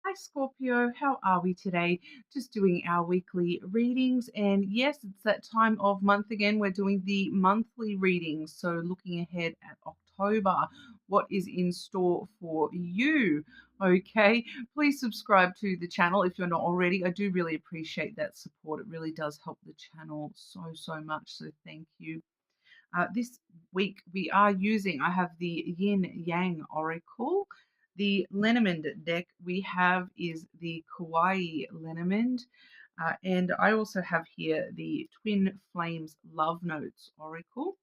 Hi, Scorpio. How are we today? Just doing our weekly readings. And yes, it's that time of month again. We're doing the monthly readings. So, looking ahead at October, what is in store for you? Okay, please subscribe to the channel if you're not already. I do really appreciate that support. It really does help the channel so much. So, thank you. This week I have the Yin Yang Oracle. The Lenormand deck we have is the Kawaii Lenormand. And I also have here the Twin Flames Love Notes Oracle.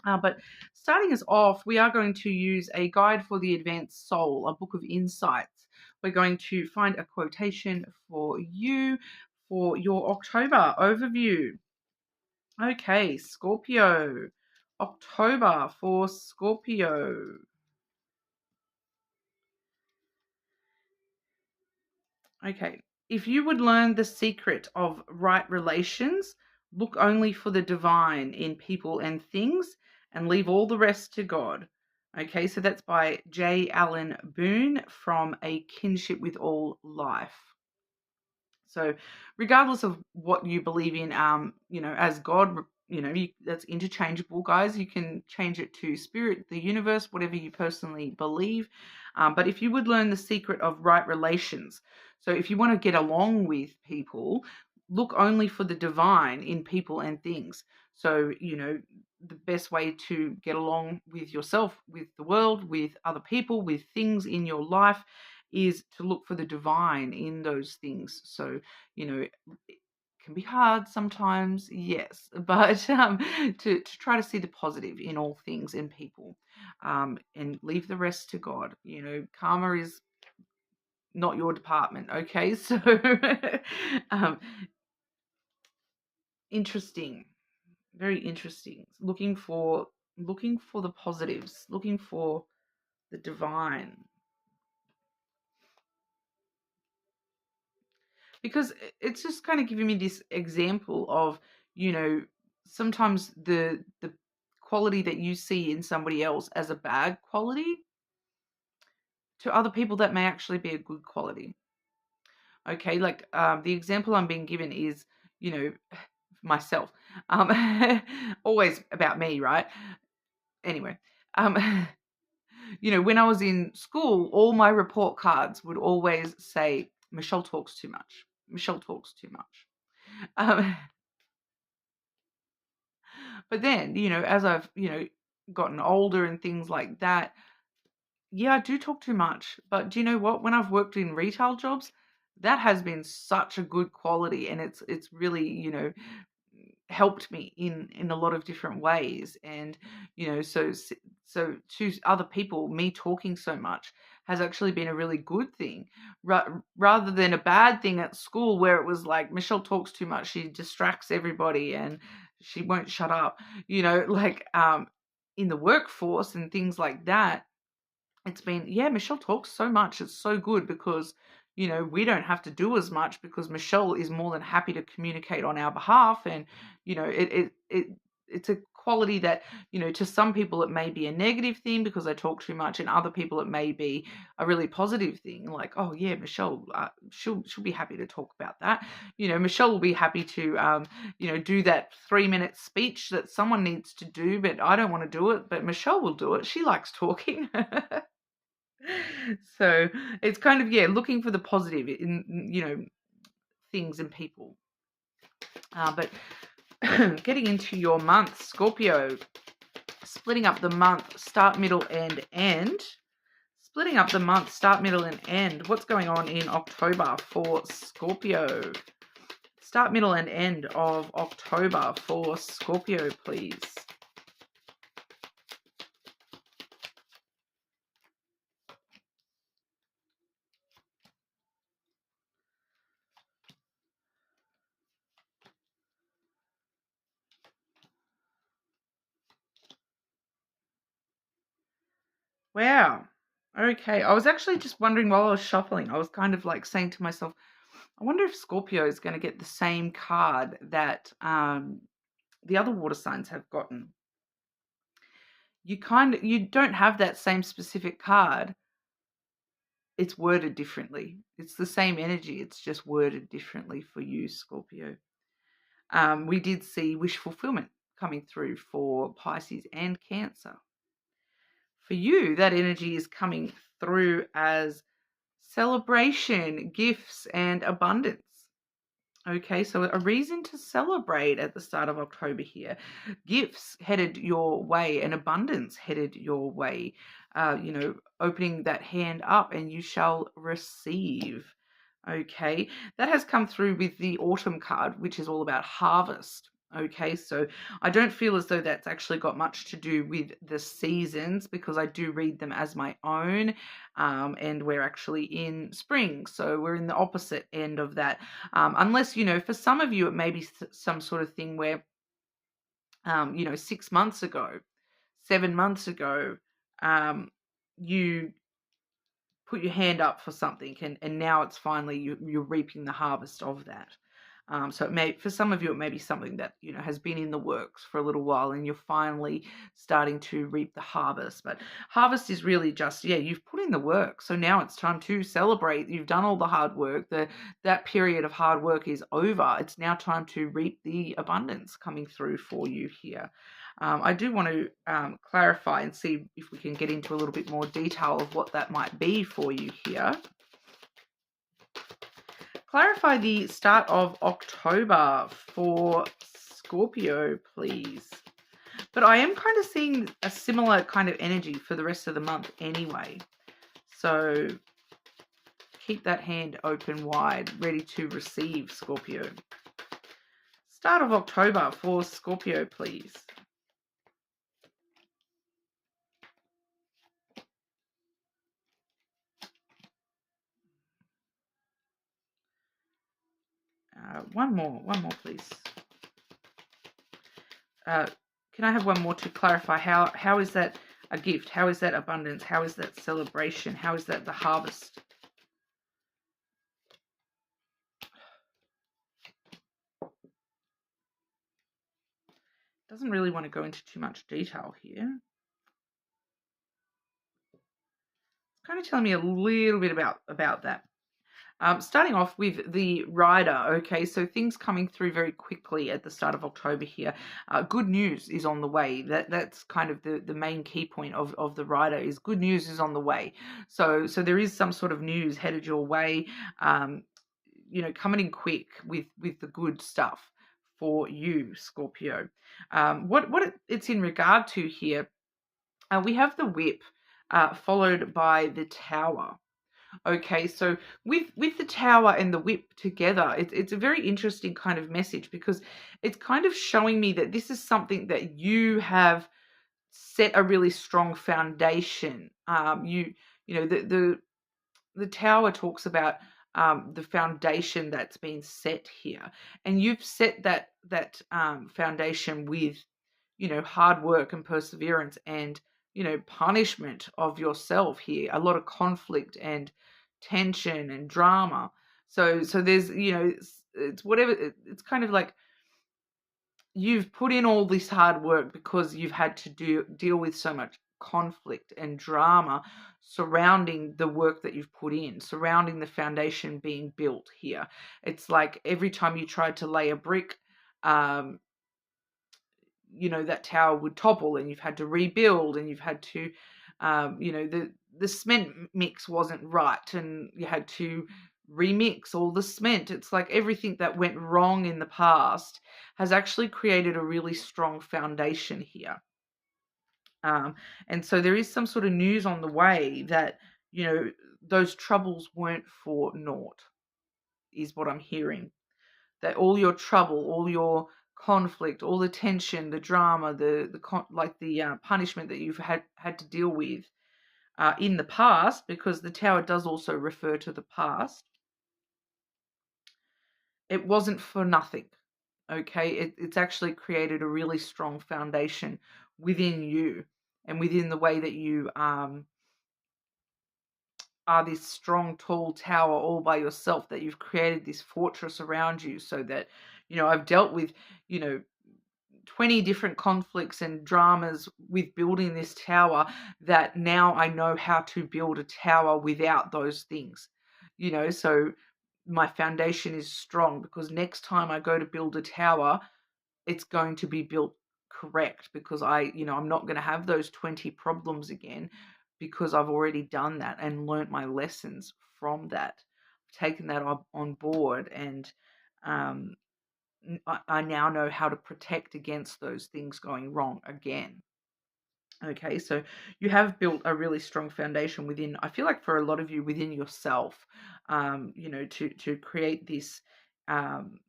But starting us off, we are going to use a guide for the advanced soul, a book of insights. We're going to find a quotation for you for your October overview. Okay, Scorpio. October for Scorpio. Okay, if you would learn the secret of right relations, look only for the divine in people and things and leave all the rest to God. Okay, so that's by J. Allen Boone from A Kinship with All Life. So, regardless of what you believe in, as God, that's interchangeable, guys. You can change it to spirit, the universe, whatever you personally believe. But if you would learn the secret of right relations, so if you want to get along with people, look only for the divine in people and things. So, the best way to get along with yourself, with the world, with other people, with things in your life is to look for the divine in those things. So, it can be hard sometimes, yes, but to try to see the positive in all things and people, and leave the rest to God. Karma is not your department, okay? So, um, interesting, very interesting. Looking for the positives, looking for the divine. Because it's just kind of giving me this example of, sometimes the quality that you see in somebody else as a bad quality, to other people that may actually be a good quality. Okay, like the example I'm being given is, you know, myself. Always about me, right? Anyway, um, when I was in school, all my report cards would always say, Michelle talks too much. Michelle talks too much. Um, But then, as I've, gotten older and things like that, yeah, I do talk too much. But do you know what? When I've worked in retail jobs, that has been such a good quality, and it's really, helped me in a lot of different ways. And so to other people, me talking so much has actually been a really good thing, rather than a bad thing at school, where it was like, Michelle talks too much, she distracts everybody and she won't shut up, like in the workforce and things like that. It's been, yeah, Michelle talks so much. It's so good because, we don't have to do as much because Michelle is more than happy to communicate on our behalf. And, it's a quality that, to some people it may be a negative thing because they talk too much, and other people it may be a really positive thing. Like, oh yeah, Michelle, she'll be happy to talk about that. Michelle will be happy to, do that 3-minute speech that someone needs to do, but I don't want to do it, but Michelle will do it. She likes talking. So it's kind of, yeah, looking for the positive in, things and people. But getting into your month, Scorpio, splitting up the month, start, middle, and end. Splitting up the month, start, middle, and end. What's going on in October for Scorpio? Start, middle, and end of October for Scorpio, please. Wow. Okay. I was actually just wondering while I was shuffling, I was kind of like saying to myself, I wonder if Scorpio is going to get the same card that the other water signs have gotten. You don't have that same specific card, it's worded differently. It's the same energy. It's just worded differently for you, Scorpio. We did see wish fulfillment coming through for Pisces and Cancer. For you, that energy is coming through as celebration, gifts, and abundance. Okay, so a reason to celebrate at the start of October here. Gifts headed your way and abundance headed your way. Opening that hand up and you shall receive. Okay, that has come through with the autumn card, which is all about harvest. Okay, so I don't feel as though that's actually got much to do with the seasons because I do read them as my own, and we're actually in spring, so we're in the opposite end of that. Unless, for some of you, it may be some sort of thing where, 6 months ago, 7 months ago, you put your hand up for something and now it's finally you're reaping the harvest of that. So it may, for some of you, it may be something that has been in the works for a little while and you're finally starting to reap the harvest. But harvest is really just, you've put in the work, so now it's time to celebrate. You've done all the hard work. That period of hard work is over. It's now time to reap the abundance coming through for you here. I do want to clarify and see if we can get into a little bit more detail of what that might be for you here. Clarify the start of October for Scorpio, please. But I am kind of seeing a similar kind of energy for the rest of the month anyway. So keep that hand open wide, ready to receive, Scorpio. Start of October for Scorpio, please. One more, please. Can I have one more to clarify? How is that a gift? How is that abundance? How is that celebration? How is that the harvest? Doesn't really want to go into too much detail here. It's kind of telling me a little bit about that. Starting off with the rider, okay, so things coming through very quickly at the start of October here. Good news is on the way. That's kind of the main key point of the rider is good news is on the way. So there is some sort of news headed your way, coming in quick with the good stuff for you, Scorpio. What it's in regard to here, we have the whip followed by the tower. Okay, so with the tower and the whip together, it's a very interesting kind of message because it's kind of showing me that this is something that you have set a really strong foundation. The tower talks about the foundation that's been set here, and you've set that foundation with hard work and perseverance and punishment of yourself here, a lot of conflict and tension and drama. So there's it's whatever, it's kind of like you've put in all this hard work because you've had to deal with so much conflict and drama surrounding the work that you've put in, surrounding the foundation being built here. It's like every time you tried to lay a brick, that tower would topple and you've had to rebuild and you've had to, the cement mix wasn't right and you had to remix all the cement. It's like everything that went wrong in the past has actually created a really strong foundation here. And so there is some sort of news on the way that, those troubles weren't for naught, is what I'm hearing. That all your trouble, all your conflict, all the tension, the drama, the punishment that you've had to deal with in the past, because the tower does also refer to the past, it wasn't for nothing. Okay, it's actually created a really strong foundation within you and within the way that you are this strong, tall tower all by yourself, that you've created this fortress around you so that, I've dealt with, 20 different conflicts and dramas with building this tower, that now I know how to build a tower without those things. So my foundation is strong, because next time I go to build a tower, it's going to be built correct, because I'm not going to have those 20 problems again, because I've already done that and learnt my lessons from that. I've taken that on board, and um, I now know how to protect against those things going wrong again. Okay, so you have built a really strong foundation within, I feel like for a lot of you, within yourself, to create this. Um,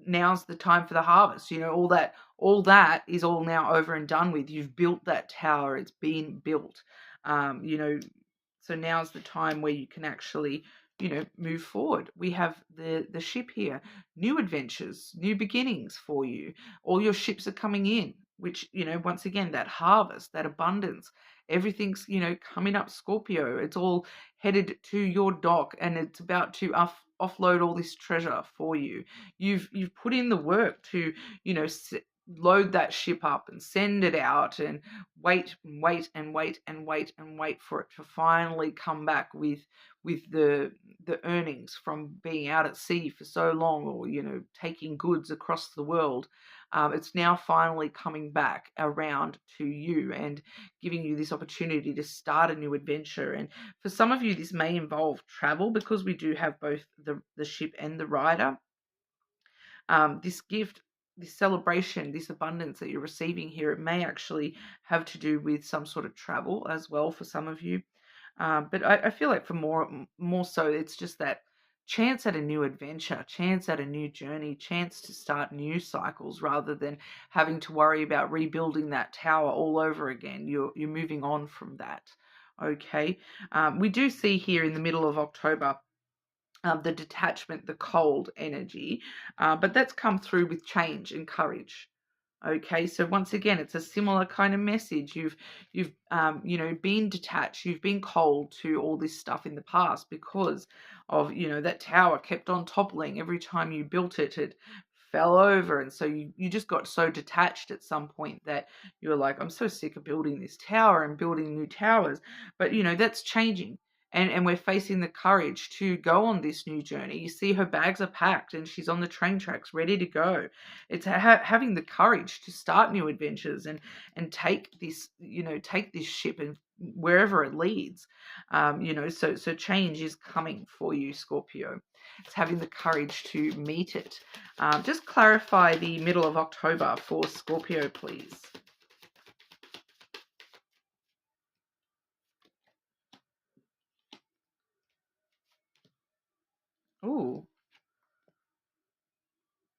Now's the time for the harvest. All that is all now over and done with. You've built that tower. It's been built. um, you know so now's the time where you can actually move forward. We have the ship here. New adventures, new beginnings for you. All your ships are coming in, which, once again, that harvest, that abundance, everything's coming up, Scorpio. It's all headed to your dock, and it's about to offload all this treasure for you. You've put in the work to load that ship up and send it out, and wait and wait and wait and wait and wait for it to finally come back with the earnings from being out at sea for so long, or taking goods across the world. It's now finally coming back around to you and giving you this opportunity to start a new adventure. And for some of you, this may involve travel, because we do have both the ship and the rider. This gift, this celebration, this abundance that you're receiving here, it may actually have to do with some sort of travel as well for some of you. But I feel like for more so, it's just that chance at a new adventure, chance at a new journey, chance to start new cycles, rather than having to worry about rebuilding that tower all over again. You're moving on from that. Okay. We do see here in the middle of October, the detachment, the cold energy, but that's come through with change and courage. Okay, so once again, it's a similar kind of message. You've been detached, you've been cold to all this stuff in the past, because of that tower kept on toppling every time you built it. It fell over, and so you just got so detached at some point that you were like, I'm so sick of building this tower and building new towers. But that's changing. And we're facing the courage to go on this new journey. You see, her bags are packed and she's on the train tracks ready to go. It's having the courage to start new adventures, and take this ship and wherever it leads. So change is coming for you, Scorpio. It's having the courage to meet it. Just clarify the middle of October for Scorpio, please. Ooh,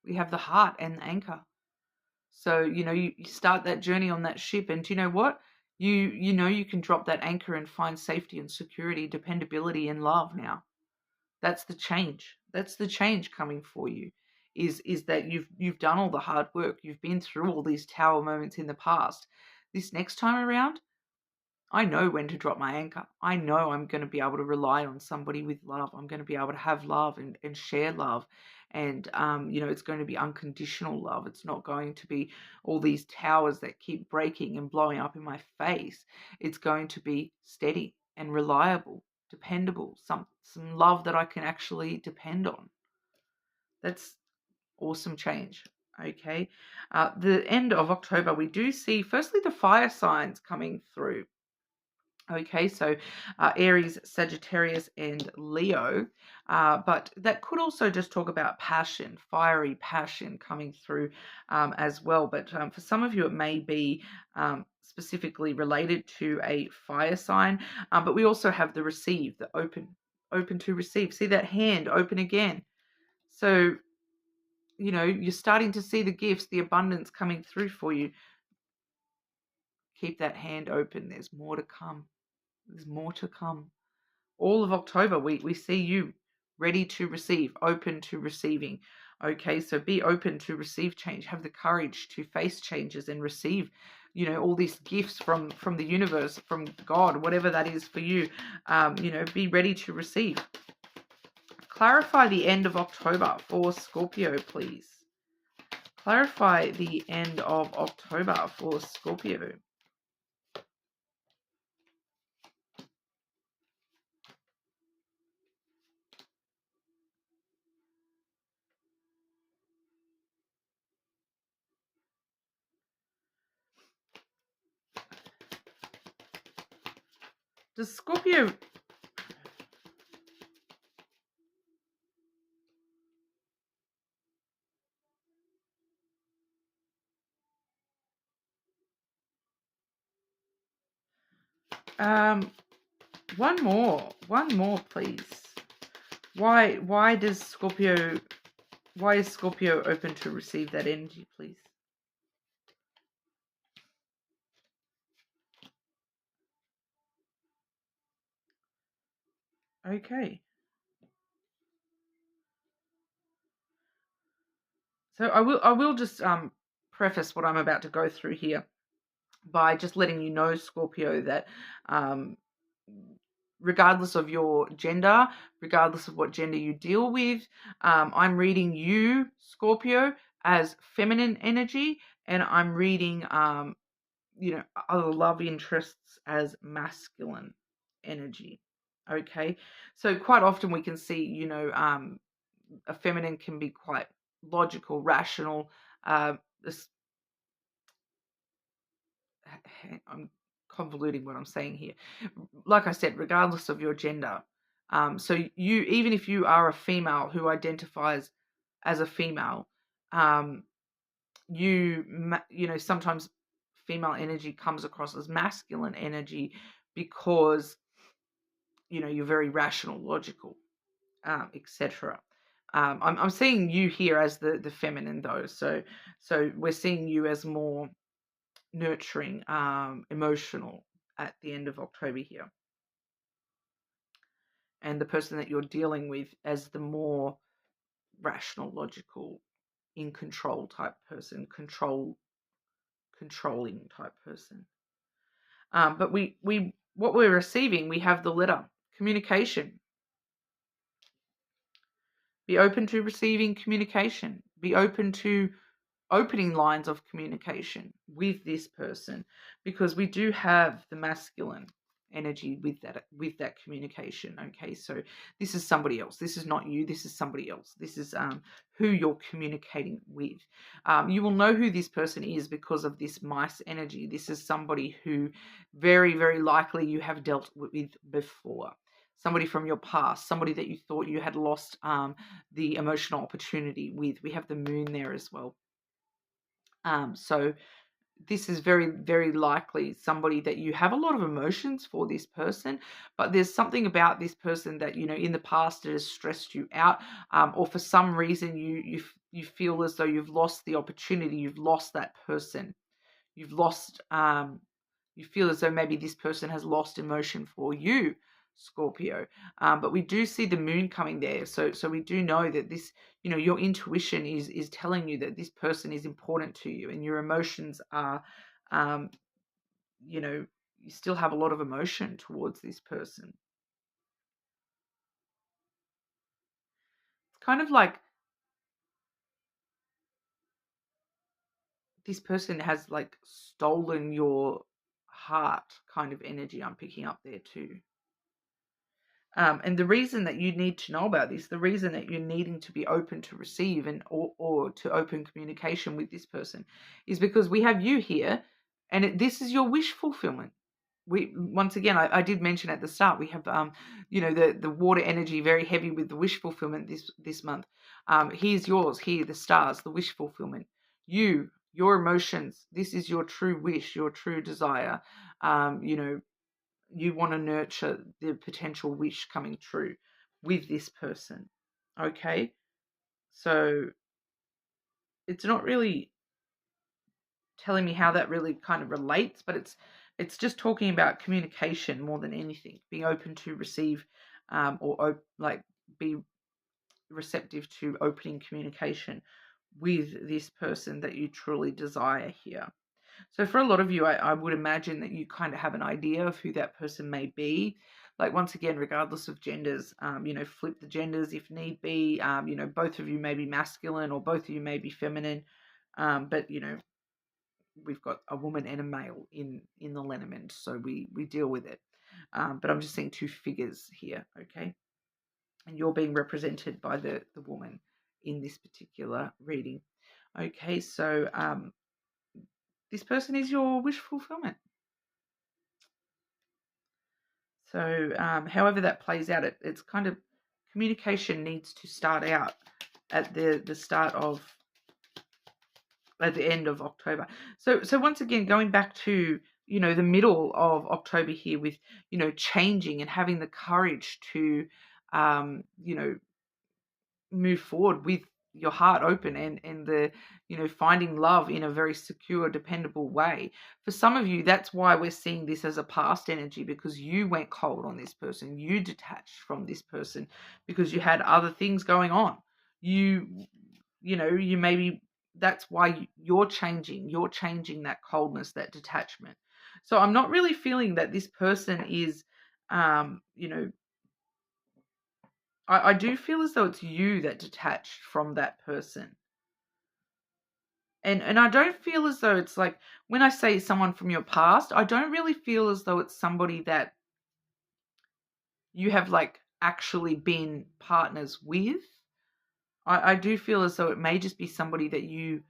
we have the heart and the anchor. So, you start that journey on that ship, and do you know what? You can drop that anchor and find safety and security, dependability and love now. That's the change. That's the change coming for you. Is that you've done all the hard work. You've been through all these tower moments in the past. This next time around, I know when to drop my anchor. I know I'm going to be able to rely on somebody with love. I'm going to be able to have love and share love. And, it's going to be unconditional love. It's not going to be all these towers that keep breaking and blowing up in my face. It's going to be steady and reliable, dependable, some love that I can actually depend on. That's awesome change. Okay. The end of October, we do see, firstly, the fire signs coming through. Okay, so Aries, Sagittarius, and Leo. But that could also just talk about passion, fiery passion coming through as well. But for some of you, it may be specifically related to a fire sign. But we also have the receive, the open to receive. See that hand open again. So, you're starting to see the gifts, the abundance coming through for you. Keep that hand open. There's more to come. There's more to come. All of October, we see you ready to receive, open to receiving. Okay, so be open to receive change. Have the courage to face changes and receive, all these gifts from the universe, from God, whatever that is for you. Be ready to receive. Clarify the end of October for Scorpio, please. Clarify the end of October for Scorpio. Does Scorpio... one more, please. Why is Scorpio open to receive that energy, please? Okay. So I will just preface what I'm about to go through here by just letting you know, Scorpio, that regardless of your gender, regardless of what gender you deal with, I'm reading you, Scorpio, as feminine energy, and I'm reading other love interests as masculine energy. Okay, so quite often we can see, a feminine can be quite logical, rational. This, I'm convoluting what I'm saying here. Like I said, regardless of your gender, so you, even if you are a female who identifies as a female, sometimes female energy comes across as masculine energy because you're very rational, logical, etc. I'm seeing you here as the feminine though, so we're seeing you as more nurturing, emotional at the end of October here, and the person that you're dealing with as the more rational, logical, in control type person, controlling type person. But what we're receiving, we have the letter communication. Be open to receiving communication. Be open to opening lines of communication with this person, because we do have the masculine energy with that communication. Okay, so this is somebody else. This is not you. This is somebody else. This is who you're communicating with. You will know who this person is because of this mice energy. This is somebody who very, very likely you have dealt with before. Somebody from your past, somebody that you thought you had lost the emotional opportunity with. We have the moon there as well. So this is very, very likely somebody that you have a lot of emotions for this person, but there's something about this person that, in the past it has stressed you out, or for some reason you feel as though you've lost the opportunity, you've lost that person, you've lost, you feel as though maybe this person has lost emotion for you, Scorpio. But we do see the moon coming there. So we do know that this, your intuition is telling you that this person is important to you, and your emotions are, you still have a lot of emotion towards this person. It's kind of like this person has like stolen your heart kind of energy I'm picking up there too. And the reason that you need to know about this, the reason that you're needing to be open to receive or to open communication with this person, is because we have you here, and this is your wish fulfillment. Once again, I did mention at the start, we have the water energy very heavy with the wish fulfillment this month. Here's yours, here the stars, the wish fulfillment. Your emotions. This is your true wish, your true desire. You want to nurture the potential wish coming true with this person. Okay? So it's not really telling me how that really kind of relates, but it's just talking about communication more than anything. Being open to receive, or be receptive to opening communication with this person that you truly desire here. So for a lot of you, I would imagine that you kind of have an idea of who that person may be. Like, once again, regardless of genders, flip the genders if need be. Both of you may be masculine or both of you may be feminine. But we've got a woman and a male in the lenormand, so we deal with it. But I'm just seeing two figures here, okay? And you're being represented by the woman in this particular reading. Okay, so this person is your wish fulfillment. So however that plays out, it's kind of communication needs to start out at the start of, at the end of October. So once again, going back to, the middle of October here with, changing and having the courage to, move forward with your heart open and the, finding love in a very secure, dependable way. For some of you, that's why we're seeing this as a past energy, because you went cold on this person. You detached from this person because you had other things going on. You maybe, that's why you're changing that coldness, that detachment. So I'm not really feeling that this person is, I do feel as though it's you that detached from that person. And I don't feel as though it's like, when I say someone from your past, I don't really feel as though it's somebody that you have like actually been partners with. I do feel as though it may just be somebody that you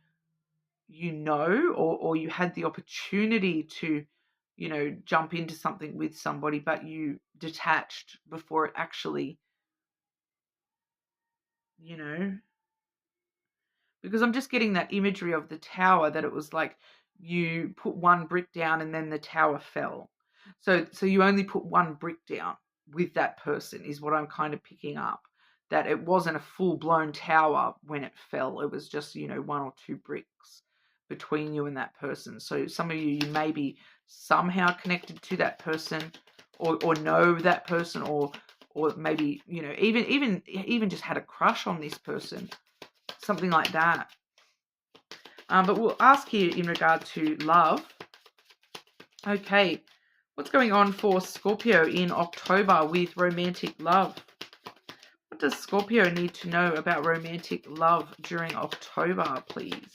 or you had the opportunity to, jump into something with somebody, but you detached before it actually, you know, because I'm just getting that imagery of the tower, that it was like you put one brick down and then the tower fell. So you only put one brick down with that person is what I'm kind of picking up. That it wasn't a full-blown tower when it fell. It was just, one or two bricks between you and that person. So some of you may be somehow connected to that person, or know that person, or maybe, even just had a crush on this person. Something like that. But we'll ask here in regard to love. Okay, what's going on for Scorpio in October with romantic love? What does Scorpio need to know about romantic love during October, please?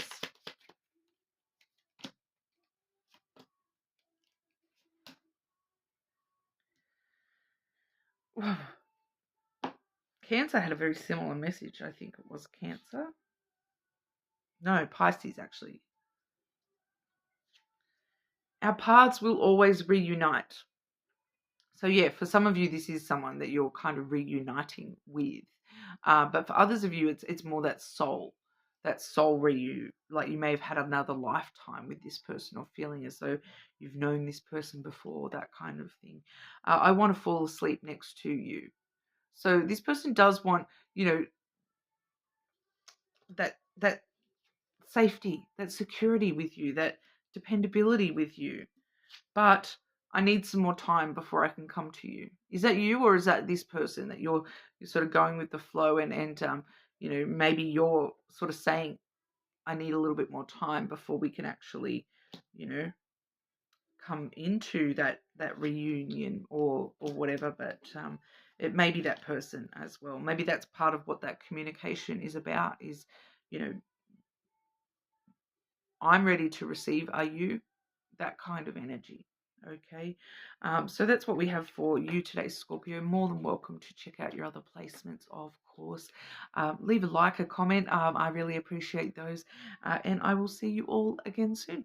Cancer had a very similar message. I think it was Cancer. No, Pisces, actually. Our paths will always reunite. So yeah, for some of you, this is someone that you're kind of reuniting with. But for others of you, it's more that soul reunion. Like you may have had another lifetime with this person, or feeling as though you've known this person before, that kind of thing. I want to fall asleep next to you. So this person does want, that safety, that security with you, that dependability with you. But I need some more time before I can come to you. Is that you, or is that this person that you're sort of going with the flow, and maybe you're sort of saying, I need a little bit more time before we can actually, come into that reunion or whatever. But it may be that person as well. Maybe that's part of what that communication is about, is, I'm ready to receive. Are you? That kind of energy. Okay, so that's what we have for you today, Scorpio. More than welcome to check out your other placements, of course. Leave a like, a comment. I really appreciate those, and I will see you all again soon.